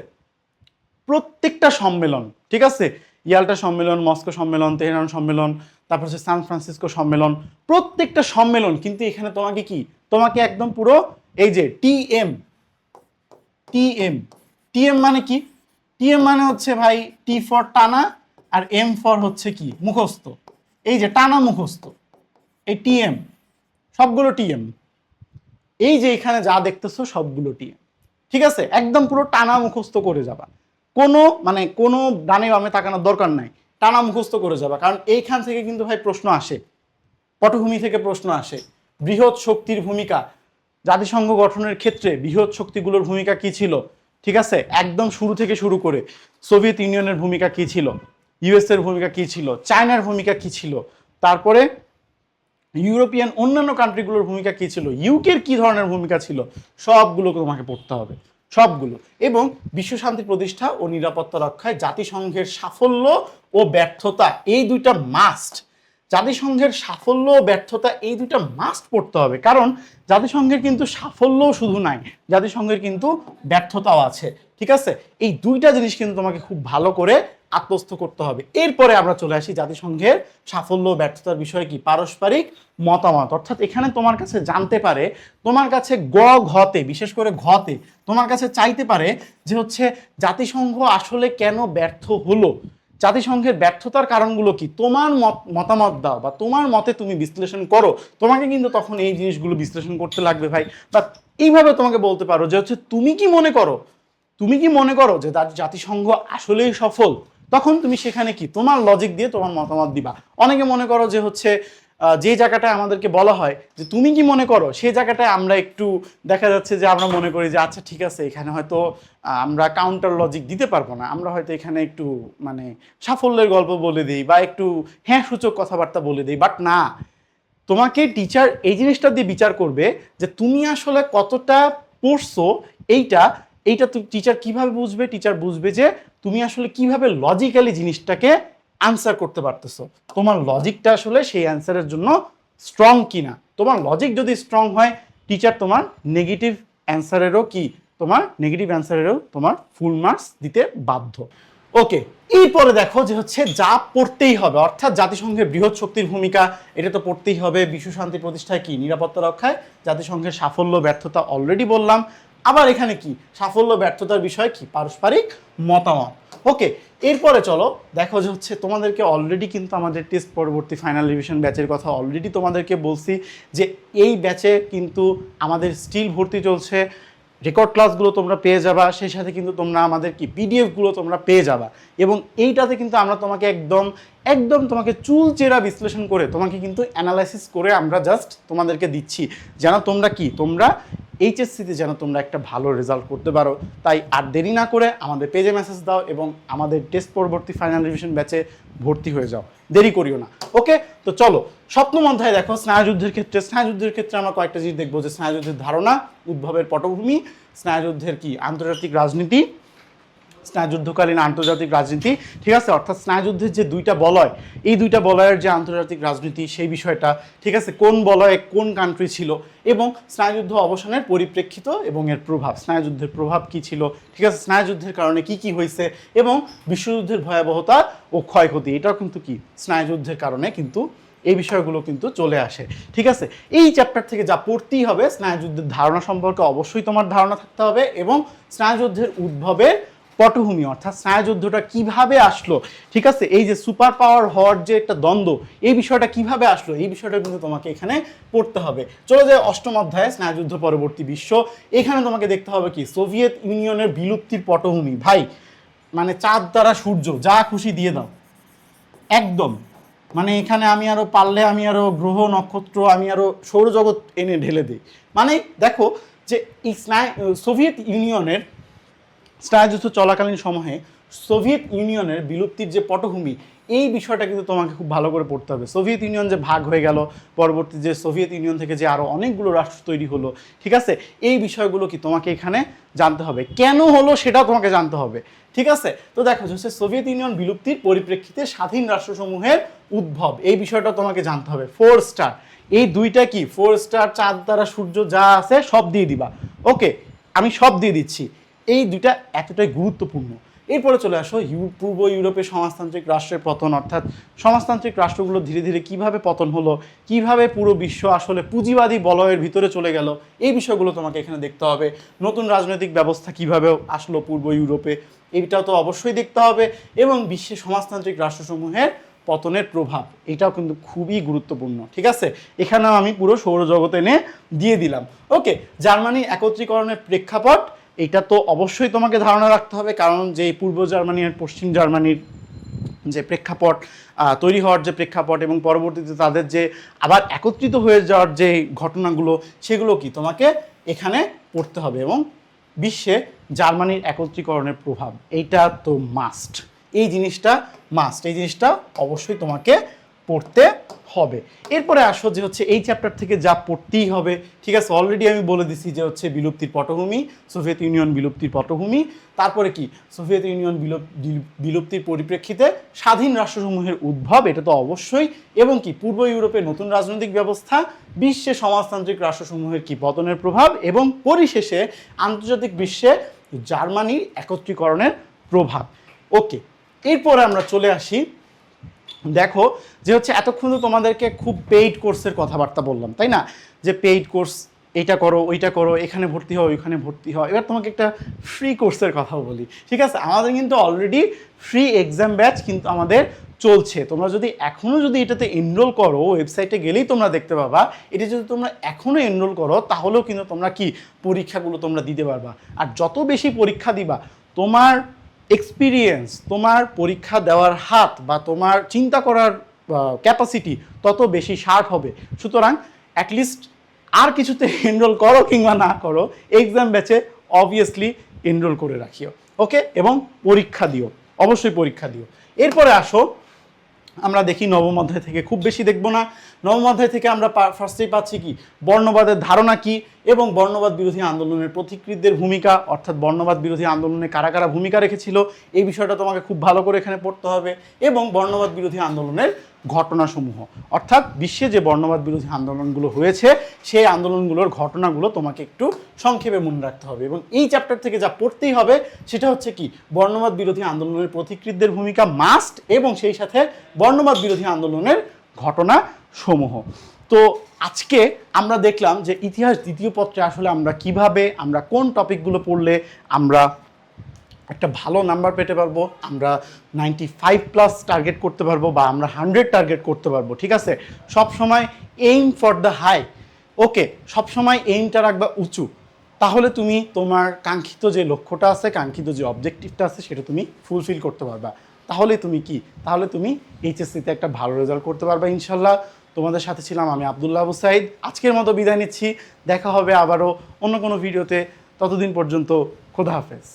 প্রত্যেকটা সম্মেলন, ঠিক আছে, ইয়াল্টা সম্মেলন, মস্কো সম্মেলন, তেহরান সম্মেলন, তারপর হচ্ছে সান ফ্রান্সিসকো সম্মেলন, প্রত্যেকটা সম্মেলন কিন্তু এখানে তোমাকে কি তোমাকে একদম পুরো এই যে টিএম টিএম টিএম মানে কি, টিএম মানে হচ্ছে ভাই টি ফর টানা, আর এম ফর হচ্ছে কি মুখস্থ, এই যে টানা মুখস্থ, এই টিএম সবগুলো টিএম, এই যে এখানে যা দেখতেছো সবগুলো টিএম। ঠিক আছে, একদম পুরো টানা মুখস্থ করে যাবা, কোনো ডানে বামে তাকানোর দরকার নাই, টানা মুখস্থ করে যাবা, কারণ এইখান থেকে কিন্তু ভাই প্রশ্ন আসে, পটভূমি থেকে প্রশ্ন আসে। বৃহৎ শক্তির ভূমিকা, জাতিসংঘ গঠনের ক্ষেত্রে বৃহৎ শক্তিগুলোর ভূমিকা কি ছিল, ঠিক আছে, একদম শুরু থেকে শুরু করে সোভিয়েত ইউনিয়নের ভূমিকা কি ছিল, ইউএস এর ভূমিকা কি ছিল, চায়নার ভূমিকা কি ছিল, তারপরে ইউরোপিয়ান অন্যান্য কান্ট্রিগুলোর ভূমিকা কি ছিল, ইউকের কি ধরনের ভূমিকা ছিল, সবগুলোকে তোমাকে পড়তে হবে, সবগুলো। এবং বিশ্ব শান্তি প্রতিষ্ঠা ও নিরাপত্তা রক্ষায় জাতিসংঘের সাফল্য ও ব্যর্থতা, এই দুইটা মাস্ট। জাতিসংঘের সাফল্য ও ব্যর্থতা এই দুইটা মাস্ট পড়তে হবে, কারণ জাতিসংঘের কিন্তু সাফল্যও শুধু নাই, জাতিসংঘের কিন্তু ব্যর্থতাও আছে। ঠিক আছে, এই দুইটা জিনিস কিন্তু তোমাকে খুব ভালো করে আত্মস্থ করতে হবে। এরপরে আমরা চলে আসি জাতিসংঘের সাফল্য ও ব্যর্থতার বিষয়ে কি পারস্পরিক মতামত, অর্থাৎ এখানে তোমার কাছে জানতে পারে, তোমার কাছে ঘতে বিশেষ করে ঘতে তোমার কাছে চাইতে পারে যে হচ্ছে জাতিসংঘ আসলে কেন ব্যর্থ হলো, জাতিসংঘের ব্যর্থতার কারণগুলো কি, তোমার মতামত দাও, বা তোমার মতে তুমি বিশ্লেষণ করো। তোমাকে কিন্তু তখন এই জিনিসগুলো বিশ্লেষণ করতে লাগবে ভাই, বা এইভাবে তোমাকে বলতে পারো যে হচ্ছে তুমি কি মনে করো যে জাতিসংঘ আসলেই সফল, তখন তুমি সেখানে কি তোমার লজিক দিয়ে তোমার মতামত দিবা। অনেকে মনে করো যে হচ্ছে যে জায়গাটায় আমাদেরকে বলা হয় যে তুমি কি মনে করো, সেই জায়গাটায় আমরা একটু দেখা যাচ্ছে যে আমরা মনে করি যে আচ্ছা ঠিক আছে, এখানে হয়তো আমরা কাউন্টার লজিক দিতে পারবো না, আমরা হয়তো এখানে একটু মানে সাফল্যের গল্প বলে দিই বা একটু হ্যাঁ সূচক কথাবার্তা বলে দিই। বাট না, তোমাকে টিচার এই জিনিসটা দিয়ে বিচার করবে যে তুমি আসলে কতটা পড়ছো, এইটা টিচার কিভাবে বুঝবে, টিচার বুঝবে যে তুমি আসলে কিভাবে লজিক্যালি জিনিসটাকে আনসার করতে পারতেছো, তোমার লজিকটা আসলে সেই অ্যান্সারের জন্য স্ট্রং কিনা। তোমার লজিক যদি স্ট্রং হয়, টিচার তোমার নেগেটিভ অ্যান্সারেরও তোমার ফুল মার্কস দিতে বাধ্য। ওকে, এরপরে দেখো যে হচ্ছে যা পড়তেই হবে, অর্থাৎ জাতিসংঘের বৃহৎ শক্তির ভূমিকা, এটা তো পড়তেই হবে। বিশ্ব শান্তি প্রতিষ্ঠায় কি নিরাপত্তা রক্ষায় জাতিসংঘের সাফল্য ব্যর্থতা অলরেডি বললাম। আবার এখানে কি সাফল্য ব্যর্থতার বিষয় কি পারস্পরিক মতামত। ওকে, এরপরে চলো দেখো যে হচ্ছে তোমাদেরকে অলরেডি কিন্তু আমাদের টেস্ট পরবর্তী ফাইনাল রিভিশন ব্যাচের কথা অলরেডি তোমাদেরকে বলছি যে এই ব্যাচে কিন্তু আমাদের স্টিল ভর্তি চলছে, রেকর্ড ক্লাসগুলো তোমরা পেয়ে যাবা, সেই সাথে কিন্তু তোমরা আমাদের কি পিডিএফগুলো তোমরা পেয়ে যাবা, এবং এইটাতে কিন্তু আমরা তোমাকে একদম একদম তোমাকে চুলচেরা বিশ্লেষণ করে তোমাকে কিন্তু অ্যানালাইসিস করে আমরা জাস্ট তোমাদেরকে দিচ্ছি যেন তোমরা কি তোমরা এইচএসসিতে যেন তোমরা একটা ভালো রেজাল্ট করতে পারো। তাই আর দেরি না করে আমাদের পেজে মেসেজ দাও এবং আমাদের টেস্ট পরবর্তী ফাইনাল রিভিশন ব্যাচে ভর্তি হয়ে যাও, দেরি করিও না। ওকে, তো চলো সপ্তম অধ্যায় দেখো স্নায়ুযুদ্ধের ক্ষেত্রে আমরা কয়েকটা জিনিস দেখবো, যে স্নায়ুযুদ্ধের ধারণা, উদ্ভবের পটভূমি, স্নায়ুযুদ্ধের কি আন্তর্জাতিক রাজনীতি, স্নায়ুযুদ্ধকালীন আন্তর্জাতিক রাজনীতি, ঠিক আছে, অর্থাৎ স্নায়ুযুদ্ধের যে দুইটা বলয়, এই দুইটা বলয়ের যে আন্তর্জাতিক রাজনীতি সেই বিষয়টা, ঠিক আছে, কোন বলয়ে কোন কান্ট্রি ছিল, এবং স্নায়ুযুদ্ধ অবসানের পরিপ্রেক্ষিত এবং এর প্রভাব, স্নায়ুযুদ্ধের প্রভাব কি ছিল, ঠিক আছে, স্নায়ুযুদ্ধের কারণে কি কি হয়েছে, এবং বিশ্বযুদ্ধের ভয়াবহতা ও ক্ষয়ক্ষতি, এটাও কিন্তু কি স্নায়ুযুদ্ধের কারণে কিন্তু এই বিষয়গুলো কিন্তু চলে আসে। ঠিক আছে, এই চ্যাপ্টার থেকে যা পড়তেই হবে, স্নায়ুযুদ্ধের ধারণা সম্পর্কে অবশ্যই তোমার ধারণা থাকতে হবে, এবং স্নায়ুযুদ্ধের উদ্ভবের পটভূমি অর্থাৎ স্নায়ুযুদ্ধটা কিভাবে আসলো, ঠিক আছে, এই যে সুপার পাওয়ার হওয়ার যে একটা দ্বন্দ্ব, এই বিষয়টা কিভাবে আসলো, এই বিষয়টা কিন্তু তোমাকে এখানে পড়তে হবে। চলে যায় অষ্টম অধ্যায়ে স্নায়ুযুদ্ধ পরবর্তী বিশ্ব। এখানে তোমাকে দেখতে হবে কি সোভিয়েত ইউনিয়নের বিলুপ্তির পটভূমি। ভাই মানে চাঁদ দ্বারা সূর্য যা খুশি দিয়ে দাও একদম, মানে এখানে আমি আরো পারলে আমি আরো গ্রহ নক্ষত্র আমি আরো সৌরজগৎ এনে ঢেলে দিই। মানে দেখো যে এই সোভিয়েত ইউনিয়নের স্নায়ুযুদ্ধ চলাকালীন সময়ে সোভিয়েত ইউনিয়নের বিলুপ্তির যে পটভূমি, এই বিষয়টা কিন্তু তোমাকে খুব ভালো করে পড়তে হবে। সোভিয়েত ইউনিয়ন যে ভাগ হয়ে গেল, পরবর্তী যে সোভিয়েত ইউনিয়ন থেকে যে আরও অনেকগুলো রাষ্ট্র তৈরি হলো, ঠিক আছে, এই বিষয়গুলো কি তোমাকে এখানে জানতে হবে, কেন হলো সেটাও তোমাকে জানতে হবে। ঠিক আছে, তো দেখো হচ্ছে সোভিয়েত ইউনিয়ন বিলুপ্তির পরিপ্রেক্ষিতে স্বাধীন রাষ্ট্রসমূহের উদ্ভব, এই বিষয়টা তোমাকে জানতে হবে। 4 স্টার, এই দুইটা কি 4 স্টার, চাঁদ দ্বারা সূর্য যা আছে সব দিয়ে দিবা। ওকে, আমি সব দিয়ে দিচ্ছি, এই দুইটা এতটাই গুরুত্বপূর্ণ। এরপরে চলে আসো পূর্ব ইউরোপে সমাজতান্ত্রিক রাষ্ট্রের পতন, অর্থাৎ সমাজতান্ত্রিক রাষ্ট্রগুলো ধীরে ধীরে কিভাবে পতন হলো, কিভাবে পুরো বিশ্ব আসলে পুঁজিবাদী বলয়ের ভিতরে চলে গেল, এই বিষয়গুলো তোমাকে এখানে দেখতে হবে। নতুন রাজনৈতিক ব্যবস্থা কিভাবে আসলো পূর্ব ইউরোপে, এইটাও তো অবশ্যই দেখতে হবে, এবং বিশ্বে সমাজতান্ত্রিক রাষ্ট্রসমূহের পতনের প্রভাব, এটাও কিন্তু খুবই গুরুত্বপূর্ণ। ঠিক আছে, এখানেও আমি পুরো সৌরজগৎ এনে দিয়ে দিলাম। ওকে, জার্মানি একত্রীকরণের প্রেক্ষাপট, এটা তো অবশ্যই তোমাকে ধারণা রাখতে হবে, কারণ যে পূর্ব জার্মানি আর পশ্চিম জার্মানির যে প্রেক্ষাপট তৈরি হওয়ার যে প্রেক্ষাপট, এবং পরবর্তীতে তাদের যে আবার একত্রিত হয়ে যাওয়ার যে ঘটনাগুলো, সেগুলো কি তোমাকে এখানে পড়তে হবে, এবং বিশ্বে জার্মানির একত্রীকরণের প্রভাব, এইটা তো মাস্ট, এই জিনিসটা মাস্ট, এই জিনিসটা অবশ্যই তোমাকে পড়তে হবে। এরপরে আসো যে হচ্ছে এই চ্যাপ্টার থেকে যা পড়তেই হবে, ঠিক আছে, অলরেডি আমি বলে দিছি যে হচ্ছে বিলুপ্তির পটভূমি, সোভিয়েত ইউনিয়ন বিলুপ্তির পটভূমি, তারপরে কি সোভিয়েত ইউনিয়ন বিলুপ্তির পরিপ্রেক্ষিতে স্বাধীন রাষ্ট্রসমূহের উদ্ভব, এটা তো অবশ্যই, এবং কি পূর্ব ইউরোপের নতুন রাজনৈতিক ব্যবস্থা, বিশ্বে সমাজতান্ত্রিক রাষ্ট্রসমূহের কি পতনের প্রভাব, এবং পরিশেষে আন্তর্জাতিক বিশ্বে জার্মানির একত্রীকরণের প্রভাব। ওকে, এরপরে আমরা চলে আসি, দেখো যে হচ্ছে এতক্ষণ তো তোমাদেরকে খুব পেইড কোর্সের কথাবার্তা বললাম, তাই না, যে পেইড কোর্স এইটা করো ওইটা করো, এখানে ভর্তি হও ওইখানে ভর্তি হও। এবার তোমাকে একটা ফ্রি কোর্সের কথাও বলি। ঠিক আছে, আমাদের কিন্তু অলরেডি ফ্রি এক্সাম ব্যাচ কিন্তু আমাদের চলছে। তোমরা যদি এখনও যদি এটাতে এনরোল করো, ওয়েবসাইটে গেলেই তোমরা দেখতে পাবা, এটা যদি তোমরা এখনও এনরোল করো তাহলেও কিন্তু তোমরা কি পরীক্ষাগুলো তোমরা দিতে পারবা। আর যত বেশি পরীক্ষা দিবা, তোমার এক্সপিরিয়েন্স, তোমার পরীক্ষা দেওয়ার হাত বা তোমার চিন্তা করার ক্যাপাসিটি তত বেশি শার্প হবে। সুতরাং অ্যাটলিস্ট আর কিছুতে এনরোল করো কিংবা না করো, এক্সাম ব্যাচে অবভিয়াসলি এনরোল করে রাখিও। ওকে, এবং পরীক্ষা দিও, অবশ্যই পরীক্ষা দিও। এরপরে আসো আমরা দেখি নবম অধ্যায় থেকে, খুব বেশি দেখবো না। নবম অধ্যায় থেকে আমরা ফার্স্টেই পাচ্ছি কি বর্ণবাদের ধারণা কি, এবং বর্ণবাদ বিরোধী আন্দোলনের পথিকৃতদের ভূমিকা, অর্থাৎ বর্ণবাদ বিরোধী আন্দোলনে কারা কারা ভূমিকা রেখেছিল, এই বিষয়টা তোমাকে খুব ভালো করে এখানে পড়তে হবে, এবং বর্ণবাদ বিরোধী আন্দোলনের ঘটনাসমূহ, অর্থাৎ বিশ্বে যে বর্ণবাদ বিরোধী আন্দোলনগুলো হয়েছে সেই আন্দোলনগুলোর ঘটনাগুলো তোমাকে একটু সংক্ষেপে মনে রাখতে হবে। এবং এই চ্যাপ্টার থেকে যা পড়তেই হবে সেটা হচ্ছে কি বর্ণবাদ বিরোধী আন্দোলনের পথিকৃতদের ভূমিকা মাস্ট, এবং সেই সাথে বর্ণবাদ বিরোধী আন্দোলনের ঘটনাসমূহ। তো আজকে আমরা দেখলাম যে ইতিহাস দ্বিতীয় পত্রে আসলে আমরা কিভাবে, আমরা কোন টপিকগুলো পড়লে আমরা একটা ভালো নাম্বার পেতে পারবো, আমরা 95+ টার্গেট করতে পারবো, বা আমরা 100 টার্গেট করতে পারবো। ঠিক আছে, সব সময় এইম ফর দ্য হাই। ওকে, সব সময় এইমটা রাখবা উঁচু, তাহলে তুমি তোমার কাঙ্ক্ষিত যে লক্ষ্যটা আছে, কাঙ্ক্ষিত যে অবজেক্টিভটা আছে, সেটা তুমি ফুলফিল করতে পারবা। তাহলে তুমি কি, তাহলে তুমি এইচএসসিতে একটা ভালো রেজাল্ট করতে পারবা ইনশাল্লাহ। তোমাদের সাথে ছিলাম আমি আব্দুল্লাহ আবু সাইদ। আজকের মতো বিদায় নিচ্ছি, দেখা হবে আবারও অন্য কোনো ভিডিওতে। ততদিন পর্যন্ত খোদা হাফেজ।